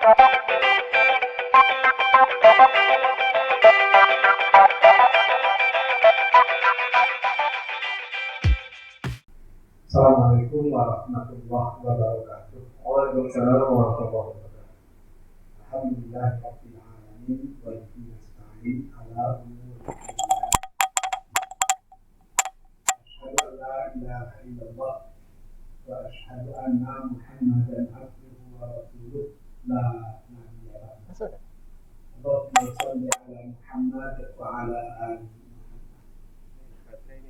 Assalamualaikum warahmatullahi wabarakatuh. Waalaikumsalam warahmatullahi wabarakatuh. Alhamdulillahirabbil alamin wa bihi nasta'in ala umuri dunya. Asyhadu an la ilaha illallah wa asyhadu anna Muhammadan abduhu wa rasuluh la nabiyya ba'dahu. Allahumma shalli ala Muhammad wa ala ali Muhammad.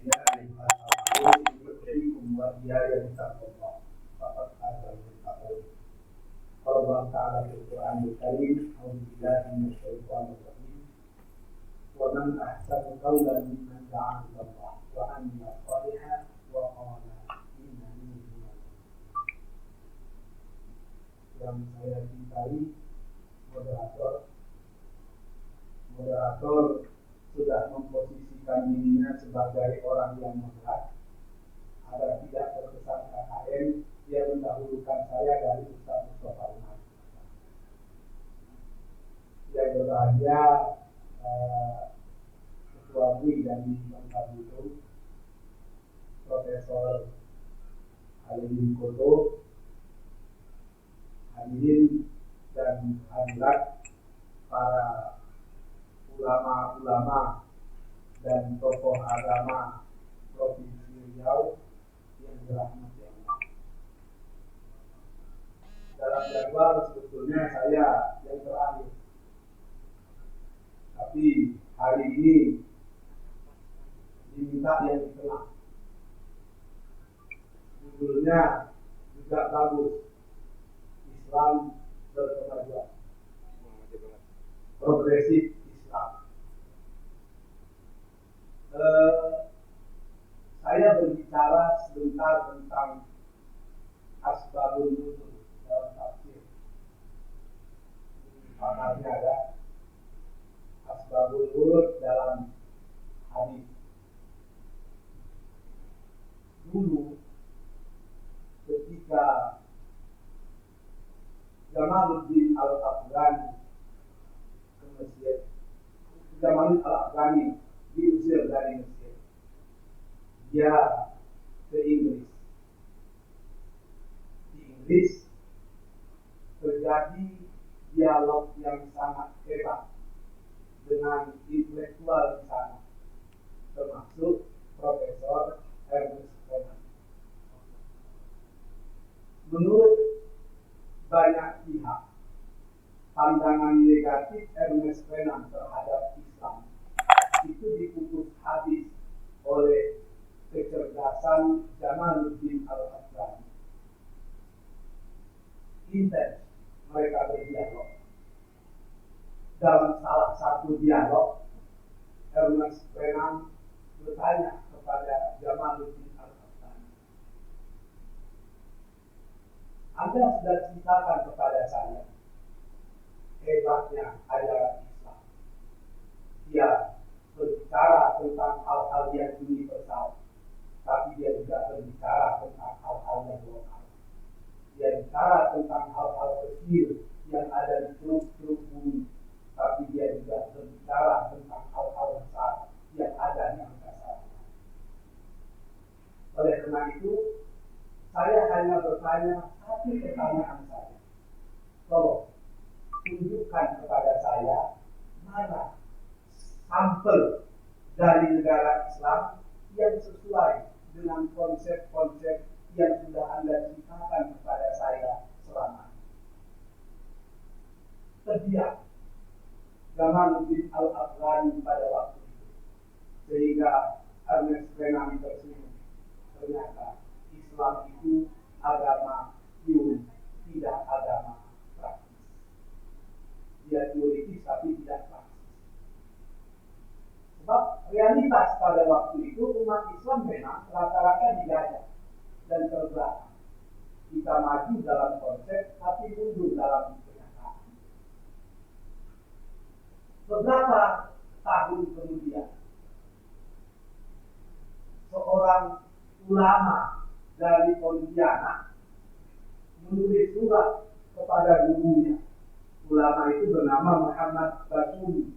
Ya ayyuhalladzina amanu wa iyaya fattaqullah faqad fazal muttaqun. Allah Ta'ala fil Qur'anil Karim, a'udzu billahi minasy syaithanir rajim. Wa man ahsanu qawlan mimman da'a ila Allah wa 'amila shalihan wa qala innani minal muslimin. Yang saya cintai moderator sudah memposisikan dirinya sebagai orang yang moderat agar tidak terkesan KKN. Dia mendahulukan saya dari Ustaz Mustafa Umar. Yang berbahagia Ketua MUI dari Bangka Belitung, Profesor Alimin Koto, hadirin dan hadirat para ulama-ulama dan tokoh agama Provinsi Riau yang dirahmati Allah. Dalam jadwal sebetulnya saya yang terakhir, tapi hari ini diminta yang di tengah. Judulnya juga bagus, Islam berkemajuan, progresif Islam. Saya berbicara sebentar tentang asbabun nuzul dalam tafsir. Pakarnya ada asbabun nuzul dalam hadis. Dulu ketika Jamaluddin Al-Afghani ke Mesir, Jamaluddin Al-Afghani diusir dari Mesir, dia ke Inggris. Di Inggris terjadi dialog yang sangat hebat dengan intelektual di sana, termasuk Profesor Ernest Renan. Menurut banyak pihak, pandangan negatif Ernest Renan terhadap Islam itu dipupus habis oleh kecerdasan Jamaluddin Al-Afghani. Intens mereka berdialog. Dalam salah satu dialog, Ernest Renan bertanya kepada Jamaluddin Al-Afghani, Anda sudah ceritakan kepada saya hebatnya ajaran Islam. Dia berbicara tentang hal-hal yang universal, tapi dia juga berbicara tentang hal-hal yang lokal. Dia bicara tentang hal-hal kecil yang ada di teluk-teluk bumi, tapi dia juga berbicara tentang hal-hal besar yang ada di angkasa. Oleh karena itu, saya hanya bertanya satu pertanyaan saja. Tolong tunjukkan kepada saya mana sampel dari negara Islam yang sesuai dengan konsep-konsep yang sudah Anda ceritakan kepada saya selama ini. Terdiam Jamaluddin Al-Afghani pada waktu itu, sehingga Ernest Renan tersenyum. Ternyata Islam itu agama teori, tidak agama praktis. Dia teoritis tapi tidak praktis. Sebab realitas pada waktu itu umat Islam memang rata-rata dijajah dan terbelakang. Kita maju dalam konsep tapi mundur dalam kenyataan. Beberapa tahun kemudian, seorang ulama dari Pontianak menulis surat kepada gurunya ulama itu bernama Muhammad Batumi.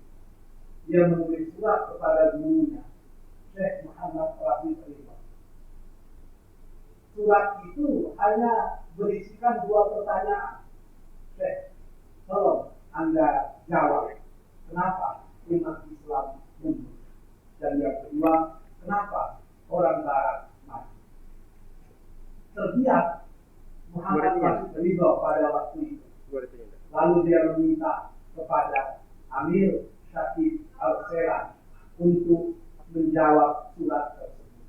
Dia menulis surat kepada gurunya, Syekh Muhammad Rabi Ridha. Surat itu hanya berisikan 2 pertanyaan. Syekh, tolong Anda jawab, kenapa umat Islam mundur? Dan yang kedua, kenapa orang Barat mati? Terdiam Muhammad Rabi Ridha pada waktu itu. Lalu dia meminta kepada Amir Syakib Al-Selan untuk menjawab surat tersebut,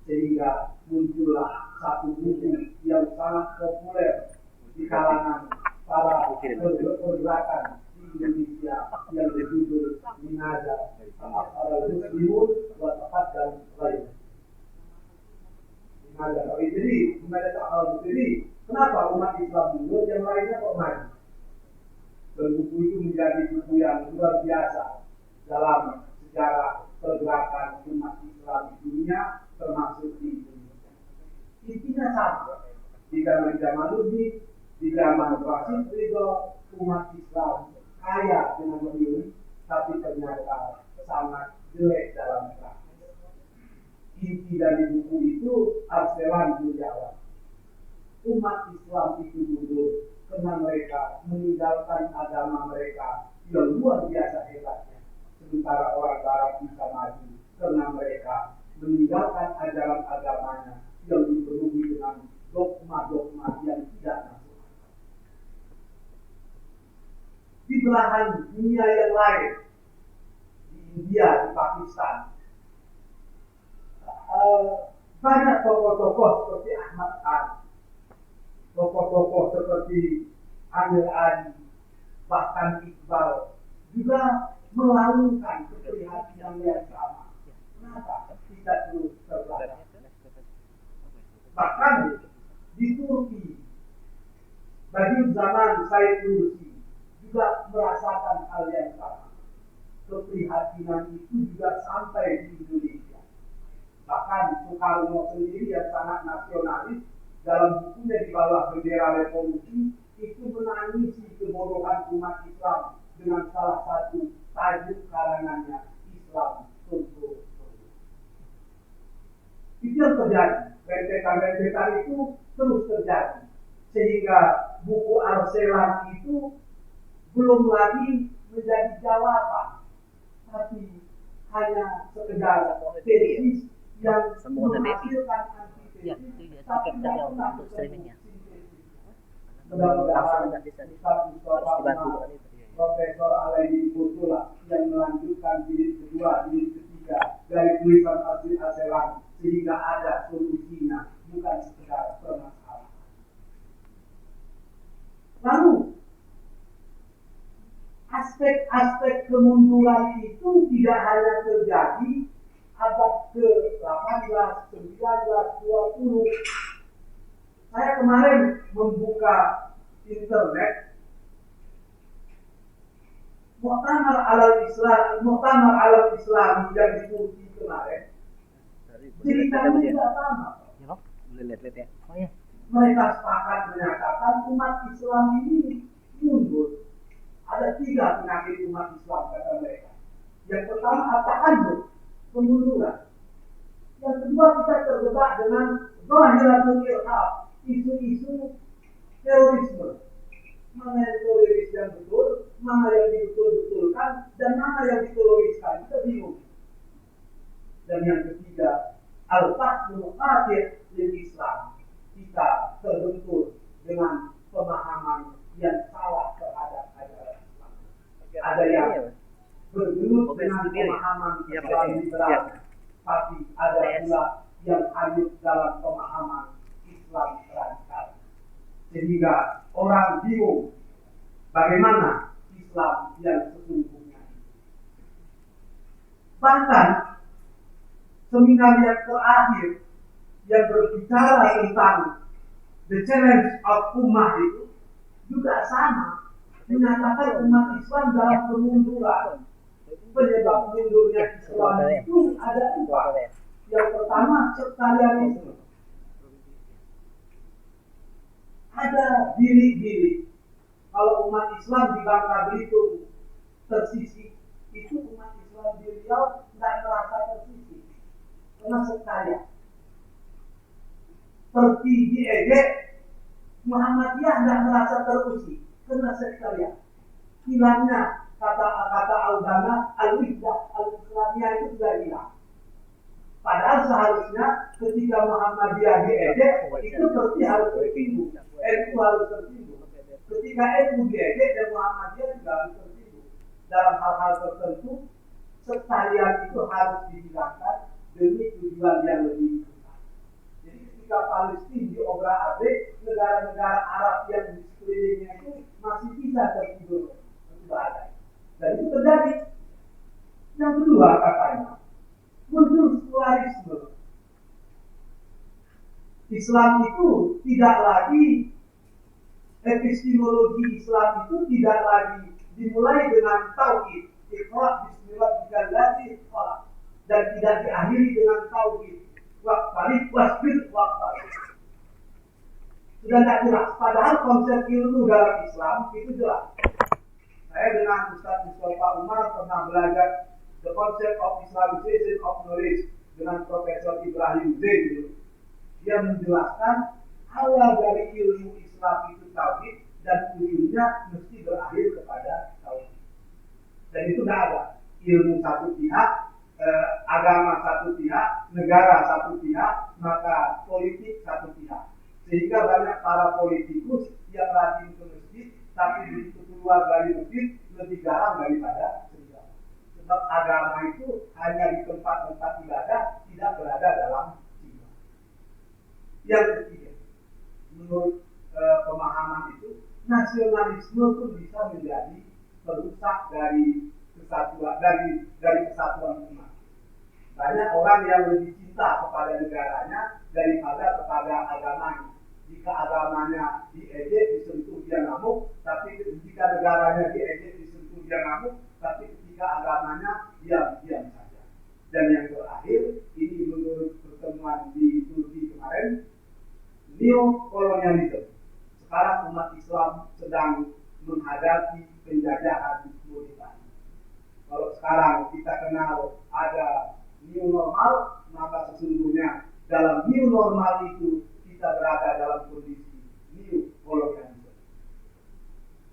sehingga muncullah satu buku yang sangat populer di kalangan para pergerakan di Indonesia yang berjudul Minhaja Al-Muslimun wa Taqaddam Lain. Jadi kenapa umat Islam mundur, yang lainnya kok maju? Dan buku itu menjadi buku yang luar biasa dalam sejarah pergerakan umat Islam di dunia, termasuk di Indonesia. Intinya sama. Di zaman Jamaluddin, di zaman Rasid Ridho, umat Islam kaya dengan ilmu, tapi ternyata sangat jelek dalam praktek. Inti dari buku itu Arselan menjawab, umat Islam itu mundur karena mereka meninggalkan agama mereka yang luar biasa hebatnya, sementara orang Barat bisa maju karena mereka meninggalkan ajaran agamanya yang dipenuhi dengan dogma-dogma yang tidak masuk akal. Di belahan dunia yang lain, di India, di Pakistan, banyak tokoh-tokoh seperti Ahmad Khan, tokoh-tokoh seperti Amir Ali, bahkan Iqbal juga melakukan keprihatinan yang sama. Kenapa tidak terus terbelakang? Bahkan di Turki, Badiuzzzaman Said Nursi juga merasakan hal yang sama. Keprihatinan itu juga sampai di Indonesia. Bahkan Soekarno sendiri yang sangat nasionalis, dalam bukunya di bawah bendera revolusi itu menangisi kebodohan umat Islam dengan salah satu tajuk karangannya, Islam Contoh. Itu yang terjadi. Rentetan-rentetan itu terus terjadi, sehingga buku Arselan itu belum lagi menjadi jawaban, tapi hanya sekedar tesis yang menghasilkan antitesis. Untuk streamingnya. Mudah-mudahan Profesor Alaidin Kutula yang melanjutkan jilid kedua, jilid ketiga dari tulisan asli Arselan, sehingga ada solusinya, bukan sekedar permasalahan. Lalu aspek-aspek kemunduran itu tidak hanya terjadi abad ke-18, 19, 20. Saya kemarin membuka internet, Muktamar Alam Islam yang di Turki kemarin, ceritanya tidak sama. Ya. Oh ya. Mereka sepakat menyatakan umat Islam ini mundur. Ada 3 penyakit umat Islam, kata mereka. Yang pertama, at-tahannut, kemunduran. Yang kedua, kita terjebak dengan zahiratul irhab, isu-isu terorisme. Mana yang teroris yang betul, mana yang dibetul-betulkan, dan mana yang diteroriskan. Kita bingung. Dan yang ketiga, al-fahmul qatir lil Islam. Kita terbentur dengan pemahaman yang salah terhadap ajaran Islam. Ada yang bergelut dengan pemahaman Islam liberal, tapi ada pula yang hanyut dalam pemahaman Islam radikal. Sehingga orang bingung bagaimana Islam yang sesungguhnya. Bahkan seminar yang terakhir yang berbicara tentang the challenge of ummah itu juga sama, menyatakan umat Islam dalam kemunduran. Penyebab mundurnya Islam itu ada 4. Yang pertama, sektarianisme. Ada bilik-bilik. Kalau umat umat Islam di Bangka Belitung tersisih, itu umat Islam di Riau tidak merasa tersisih karena sekaya. Seperti di Ejek, Muhammadiyah tidak merasa terusik karena sekaya. Hilangnya kata Al-Bana, Al-Wihdah, Al-Islamiyah itu sudah hilang. Padahal seharusnya ketika Muhammadiyah diejek, itu berarti harus tertimbun. NU harus tertimbun. Ketika NU diejek dan Muhammadiyah juga harus tertimbun. Dalam hal-hal tertentu, sekalian itu harus dihilangkan demi tujuan yang lebih besar. Jadi ketika Palestina diobrak-abrik, negara-negara Arab yang di sekelilingnya itu masih bisa tertimbun. Dan itu terjadi. Yang kedua katanya, muncul sekularisme. Islam itu tidak lagi, epistemologi Islam itu tidak lagi dimulai dengan tauhid, iqra bismillahirrahmanirrahim, dan tidak diakhiri dengan tauhid, waqfalih wasbir waqfalih. Sudah tidak jelas. Padahal konsep ilmu dalam Islam itu jelas. Saya dengan Ustaz Mustafa Umar pernah belajar The Concept of Islamization of Knowledge dengan Profesor Ibrahim Zain. Dia menjelaskan awal dari ilmu Islam itu tauhid dan ujungnya mesti berakhir kepada tauhid. Dan itu tidak ada ilmu satu pihak, agama satu pihak, negara satu pihak, maka politik satu pihak. Sehingga banyak para politikus yang rajin ke masjid, tapi begitu keluar dari masjid lebih garang daripada serigala. Sebab agama itu hanya di tempat-tempat ibadah, tidak berada dalam jiwa. Yang ketiga, menurut pemahaman itu, nasionalisme pun bisa menjadi perusak dari kesatuan dari kesatuan umat. Banyak orang yang lebih cinta kepada negaranya daripada kepada agamanya. Jika agamanya diejek, disentuh, dia ngamuk, tapi jika negaranya diejek, disentuh, dia ngamuk, tapi ketika agamanya diam saja. Dan yang terakhir, ini menurut pertemuan di Turki kemarin, neokolonialisme. Sekarang umat Islam sedang menghadapi penjajahan modern. Kalau sekarang kita kenal ada new normal, maka sesungguhnya dalam new normal itu kita berada dalam kondisi new kolonialisme.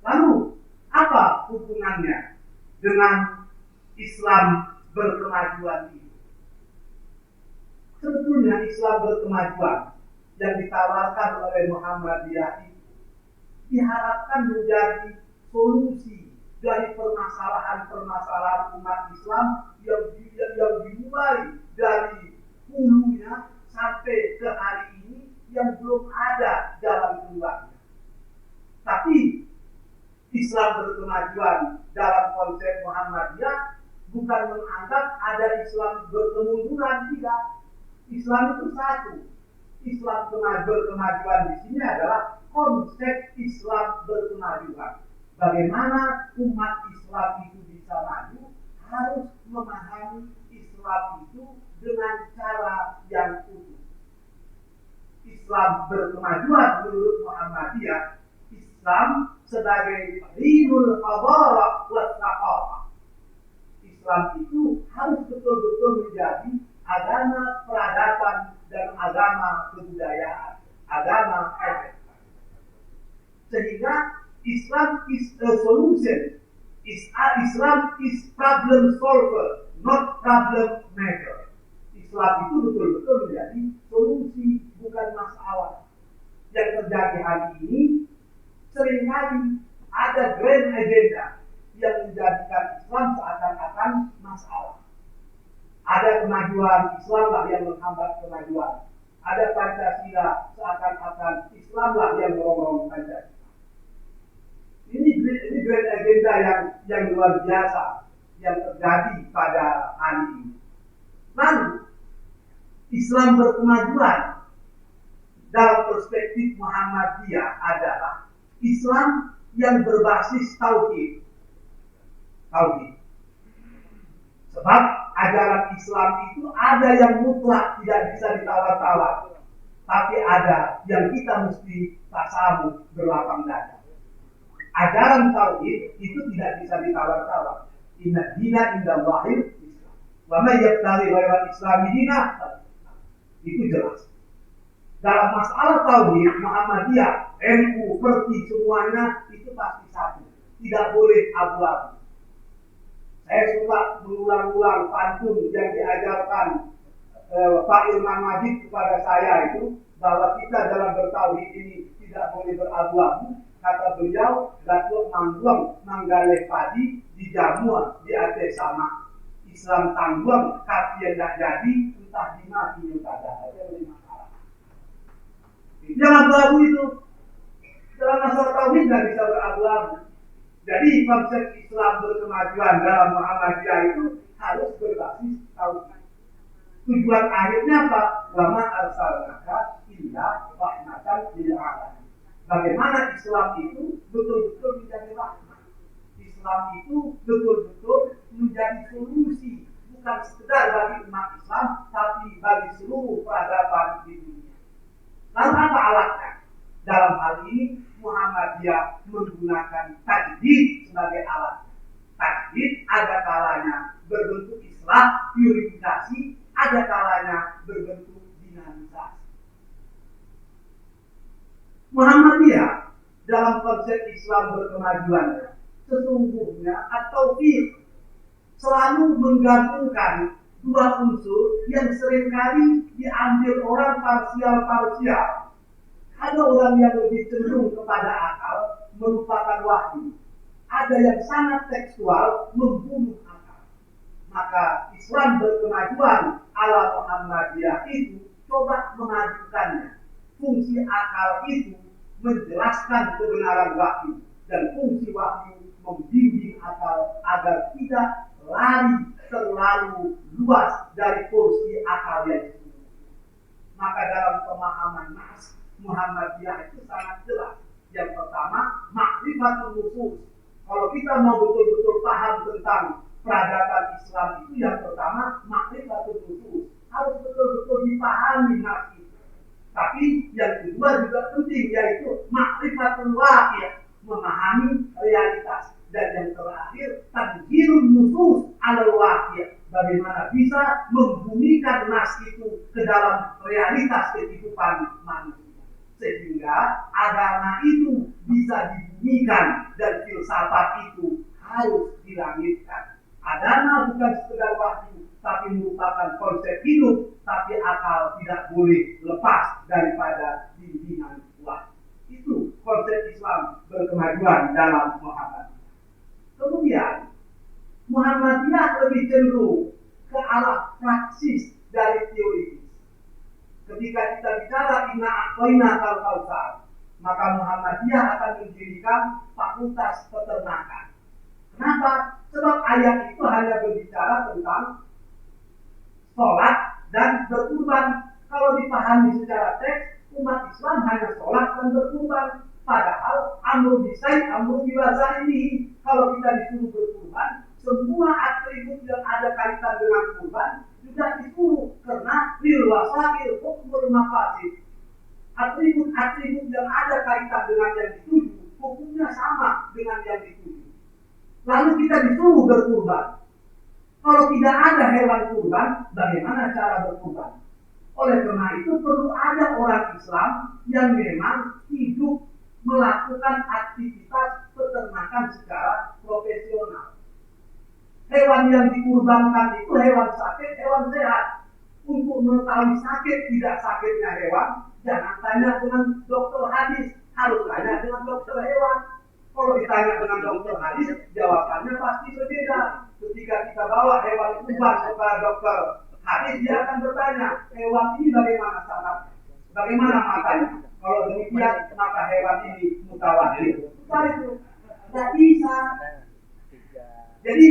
Lalu, apa hubungannya dengan Islam berkemajuan ini? Sebetulnya Islam berkemajuan yang ditawarkan oleh Muhammadiyah itu diharapkan menjadi solusi dari permasalahan-permasalahan umat Islam yang dimulai dari hulunya sampai ke hari ini yang belum ada jalan keluarnya. Tapi Islam berkemajuan dalam konsep Muhammadiyah bukan menganggap ada Islam berkemunduran, tidak. Islam itu satu. Islam berkemajuan di sini adalah konsep Islam berkemajuan. Bagaimana umat Islam itu bisa maju, harus memahami Islam itu dengan cara yang utuh. Islam berkemajuan menurut Muhammadiyah, Islam sebagai dinul hadarah wa thaqafah. Islam itu harus betul-betul menjadi agama peradaban dan agama kebudayaan, agama etik. Sehingga Islam is a solution. Islam is problem solver, not problem maker. Islam itu betul-betul menjadi solusi, bukan masalah. Yang terjadi hari ini seringkali ada grand agenda yang menjadikan Islam seakan-akan masalah. Ada kemajuan Islamlah yang menghambat kemajuan. Ada Pancasila seakan-akan Islamlah yang merongrong Pancasila. Ini grand agenda yang luar biasa yang terjadi pada hari ini. Lalu Islam berkemajuan dalam perspektif Muhammadiyah adalah Islam yang berbasis tauhid. Sebab ajaran Islam itu ada yang mutlak, tidak bisa ditawar-tawar. Tapi ada yang kita mesti tasawuf berlapang dada. ajaran tauhid itu tidak bisa ditawar-tawar. Inna dina indallahil Islam. Wa may yabtaghi ghairal Islami dina, itu jelas. Dalam masalah tauhid Muhammadiyah, NU, Perti semuanya itu pasti satu. Tidak boleh abu-abu. Saya suka mengulang-ulang pantun yang diajarkan Pak Ilman Majid kepada saya itu, bahwa kita dalam bertauhid ini tidak boleh berabu-abu. Kata beliau, Datuk Mangguang manggaleh padi di Jamua di Aceh sama Islam tangguang kapian tak jadi entah di mati tak ada. Jangan abu-abu itu. Dalam masalah tauhid tidak bisa berabu-abu. Jadi konsep Islam berkemajuan dalam Muhammadiyah itu harus berbasis tauhid. Tujuan akhirnya apa? Wa ma arsalnaka illa rahmatan lil alamin. Bagaimana Islam itu betul-betul menjadi rahmat. Islam itu betul-betul menjadi solusi, bukan sekedar bagi umat Islam, tapi bagi seluruh peradaban di dunia. Lalu apa alatnya? Dalam hal ini Muhammadiyah menggunakan tajdid sebagai alat. Tajdid ada kalanya berbentuk islah, purifikasi, ada kalanya berbentuk dinamisasi. Muhammadiyah dalam konsep Islam berkemajuan sesungguhnya atau selalu menggabungkan dua unsur yang seringkali diambil orang parsial. Ada orang yang lebih cenderung kepada akal merupakan wahyu. Ada yang sangat tekstual membunuh akal. Maka Islam berkemajuan ala Muhammadiyah itu coba memajukannya. Fungsi akal itu menjelaskan kebenaran wahyu dan fungsi wahyu membimbing akal agar tidak lari terlalu luas dari porsi akal yang itu. Maka dalam pemahaman nas Muhammadiyah itu sangat jelas. Yang pertama, ma'rifatul nusus. Kalau kita mau betul-betul paham tentang peradaban Islam itu, yang pertama ma'rifatul nusus. Harus betul-betul dipahami nas itu. Tapi yang kedua juga penting, yaitu ma'rifatul waqi', memahami realitas. Dan yang terakhir, tadbirun nusus alal waqi', bagaimana bisa membumikan nas itu ke dalam realitas kehidupan manusia. Sehingga agama itu bisa dibumikan dan filsafat itu harus dilangitkan. Agama bukan sekedar wahyu, tapi merupakan konsep hidup, tapi akal tidak boleh lepas daripada bimbingan wahyu. Itu konsep Islam berkemajuan dalam Muhammadiyah. Kemudian Muhammadiyah lebih cenderung ke arah praksis dari teori. Ketika kita bicara inna a'toina kal-kautsar, maka Muhammadiyah akan mendirikan fakultas peternakan. Kenapa? Sebab ayat itu hanya berbicara tentang sholat dan berkurban. Kalau dipahami secara teks, umat Islam hanya sholat dan berkurban. Padahal amru bisai, amru biwasa ini. Kalau kita disuruh berkurban, semua atribut yang ada kaitan dengan kurban juga disuruh, karena lil wasail hukmul mafasid. Atribut-atribut yang ada kaitan dengan yang dituju, hukumnya sama dengan yang dituju. Lalu kita disuruh berkurban. Kalau tidak ada hewan kurban, bagaimana cara berkurban? Oleh karena itu perlu ada orang Islam yang memang hidup melakukan aktivitas peternakan secara profesional. Hewan yang dikurbankan itu hewan sakit, hewan sehat. Untuk mengetahui sakit tidak sakitnya hewan, jangan tanya dengan dokter hadis, harus tanya dengan dokter hewan. Kalau ditanya dengan dokter hadis, jawabannya pasti berbeda. Ketika kita bawa hewan kurban kepada dokter hadis, dia akan bertanya, hewan ini bagaimana syaratnya? Bagaimana matanya? Kalau demikian, maka hewan ini mutawatir. Itu tidak bisa. Jadi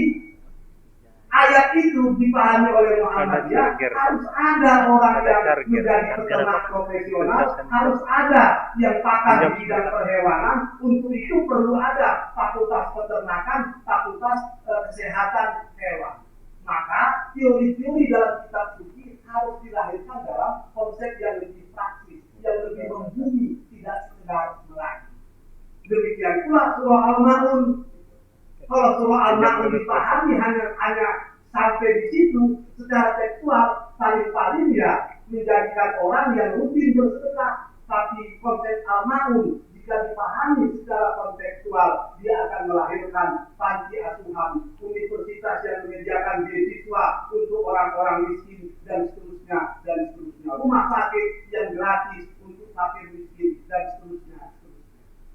ayat itu dipahami oleh Muhammadiyah, harus ada orang yang menjadi peternak profesional, harus ada yang pakar di bidang perhewanan. Untuk itu perlu ada fakultas peternakan, fakultas kesehatan hewan. Maka teori-teori dalam kitab suci harus dilahirkan dalam konsep yang lebih praktis, yang lebih membumi, tidak sekedar melayani. Demikian pula surah ma'un. Kalau soal ma'un dipahami hanya sampai di situ secara tekstual, paling-paling ya menjadikan orang yang rutin bersedekah. Tapi konsep al-ma'un jika dipahami secara kontekstual, dia akan melahirkan panti asuhan, universitas yang menyediakan beasiswa untuk orang-orang miskin dan seterusnya dan seterusnya, rumah sakit yang gratis untuk fakir miskin dan seterusnya.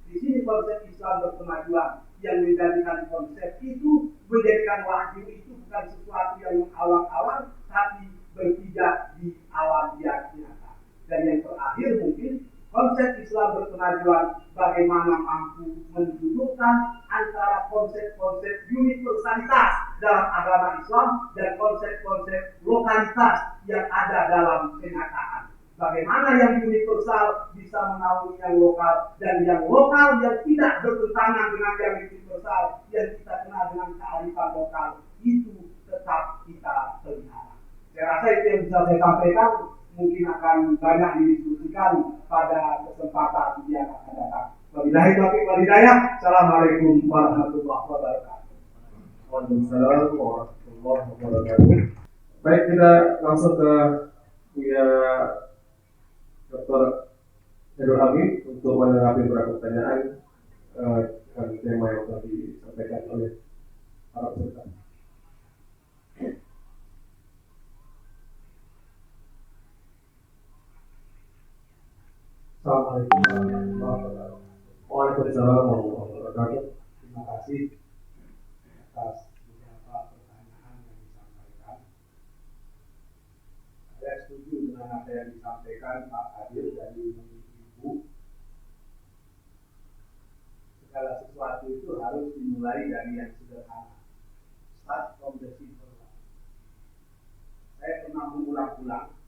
Di sini konsep Islam berkemajuan yang menjadikan konsep itu, menjadikan wahyu itu bukan sesuatu yang mengawang-awang, tapi berpijak di alam yang nyata. Dan yang terakhir mungkin konsep Islam berkemajuan bagaimana mampu mendudukkan antara konsep-konsep universalitas dalam agama Islam dan konsep-konsep lokalitas yang ada dalam kenyataan. Bagaimana yang universal bisa menaungi yang lokal, dan yang lokal yang tidak bertentangan dengan yang universal yang kita kenal dengan kearifan lokal itu tetap kita pelihara. Saya rasa itu yang bisa saya sampaikan. Mungkin akan banyak didiskusikan pada kesempatan yang akan datang. Wabillahi taufiq wal hidayah. Assalamualaikum warahmatullahi wabarakatuh. Waalaikumsalam warahmatullahi wabarakatuh. Baik, kita langsung ke Buya Dr. Khairul Hamid untuk menanggapi beberapa pertanyaan dengan tema yang telah disampaikan oleh para peserta. Assalamualaikum warahmatullahi wabarakatuh. Waalaikumsalam warahmatullahi wabarakatuh. Terima kasih atas beberapa pertanyaan yang disampaikan. Saya setuju dengan apa yang disampaikan Pak Adil dari Ibu. Segala sesuatu itu harus dimulai dari yang sederhana. Start from the simple. Saya pernah mengulang-ulang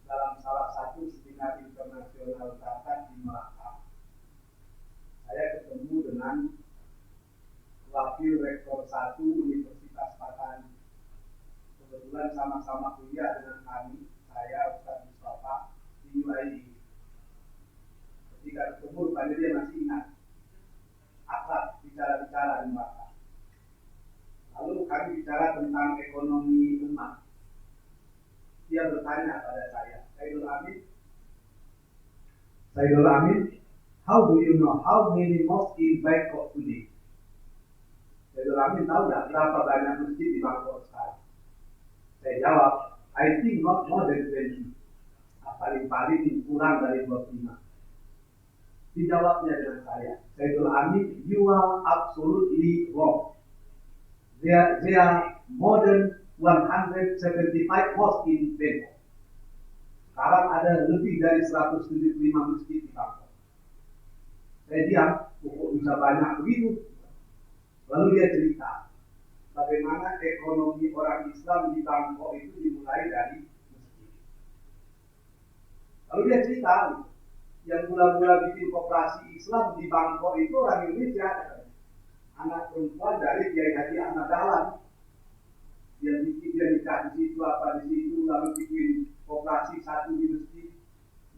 dalam salah satu seminar internasional zakat di Melaka. Saya ketemu dengan wakil rektor 1 Universitas Patani. Kebetulan sama-sama kuliah dengan kami, saya Ustaz Mustafa di UAI. Ketika ketemu, rupanya dia masih ingat akrab bicara-bicara di Melaka. Lalu kami bicara tentang ekonomi umat. Dia bertanya pada saya, Saidul Amin, how do you know how many mosques in Bangkok today? Saidul Amin tahu nggak berapa banyak masjid di Bangkok sekarang? Saya jawab, I think not more than 20. Paling-paling kurang dari 25. Dijawabnya dengan saya, Saidul Amin, you are absolutely wrong. There are more than 175 mosques in Bangkok. Sekarang ada lebih dari 175 masjid di Bangkok. Saya diam, kok bisa banyak begitu? Lalu dia cerita bagaimana ekonomi orang Islam di Bangkok itu dimulai dari masjid. Lalu dia cerita, yang mula-mula bikin koperasi Islam di Bangkok itu orang Indonesia, anak perempuan dari Kiai Haji Ahmad Dahlan. Dia nikah di situ, apa di situ, lalu bikin koperasi satu di masjid.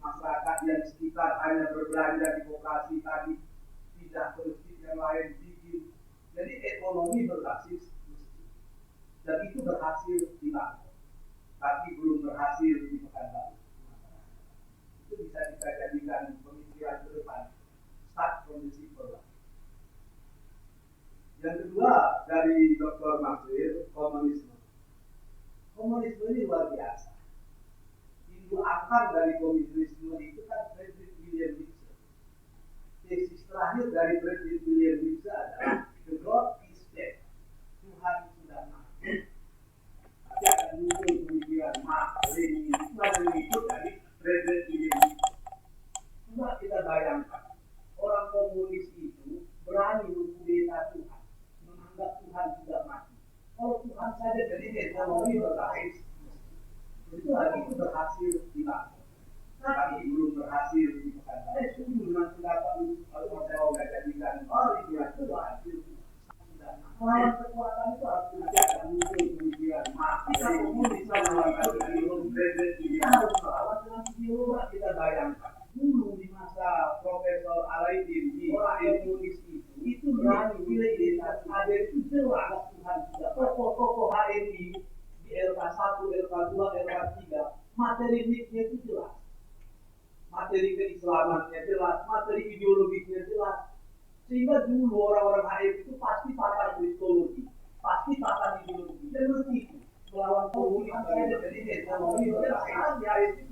Masyarakat yang sekitar hanya berbelanja di koperasi tadi, tidak ke masjid yang lain bikin. Jadi ekonomi berbasis masjid. Dan itu berhasil di Bangkok, tapi belum berhasil di Pekanbaru. Itu bisa kita jadikan pemikiran ke depan. Start from the simple. Yang kedua dari Dr. Maksir, komunisme. Komunisme ini luar biasa. Ibu akar dari komunisme itu kan Frederick William Nietzsche. Tesis terakhir dari Frederick William Nietzsche adalah The God is dead. Tuhan sudah mati. Tapi akan muncul pemikiran Marx, Lenin, itu ada mengikut dari Frederick William Nietzsche. Coba kita bayangkan, orang komunis itu berani mengkudeta Tuhan, menganggap Tuhan sudah mati. Kalau Tuhan saja jadi ekonomi berbasis, itu lagi itu berhasil di Bangkok, tapi belum berhasil di Pekanbaru. Saya setuju dengan pendapat itu. Kalau saya mau jadikan itu yang berhasil. Melawan kekuatan itu harus dijaga muncul pemikiran. Kita komunis melawan kita harus melawan dengan ideologi. Kita bayangkan dulu di masa Profesor Alaidin di Indonesia itu berani Muhajir itu jelas Tuhan juga. Tokoh-tokoh HMI di LK1, LK2, LK3, materi niknya itu jelas. Materi keislamannya jelas, materi ideologisnya jelas. Sehingga dulu orang-orang HMI itu pasti pakar kristologi, pasti pakar ideologi, dan begitu melawan komunis. Jadi komunis sekarang di HMI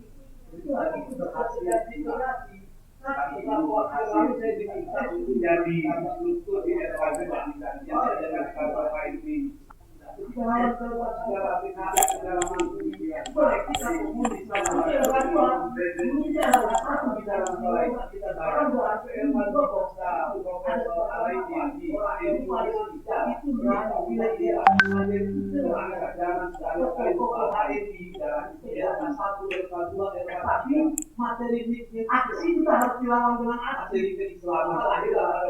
itu lagi berhasil integrasi. Tapi kalau lalu saya diminta untuk jadi struktur di LK2, misalnya dengan kantor HMI. Sekarang keluar segala pihak, segala macam boleh kita komunis sama dulunya harus satu di dalam mulai kita sekarang berarti ilmuwan dokter profesor Alaidi itu bila dia itu agak jangan sekali pokok HMI dalam istilah satu LK2 tapi materi aksi kita harus dilawan dengan materi keislaman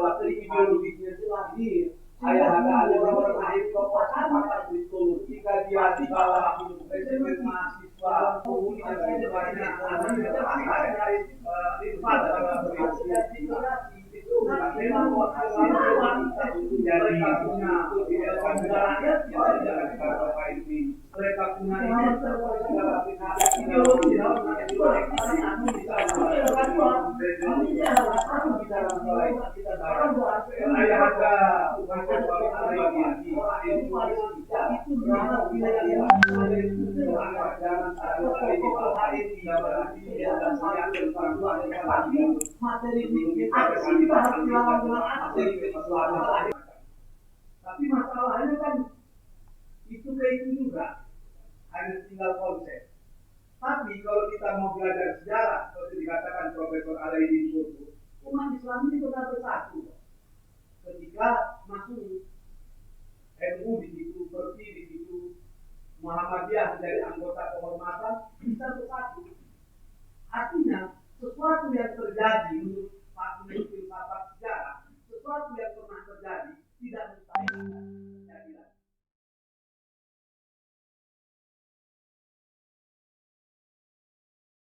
materi ideologisnya jelas ada orang-orang lain pakar kristologi jika dia di bawah presiden mahasiswa komunikasi banyak itu memang jadi punya rakyat mereka punya ideologi tapi masalahnya kan itu juga hanya tinggal konsep. Tapi kalau kita mau belajar sejarah, seperti dikatakan Profesor Alaidi Soto, umat Islam ini benar bersatu. Ketika masuk NU di situ, Perti di situ, Muhammadiyah menjadi anggota kehormatan, bisa bersatu. Artinya sesuatu yang terjadi menurut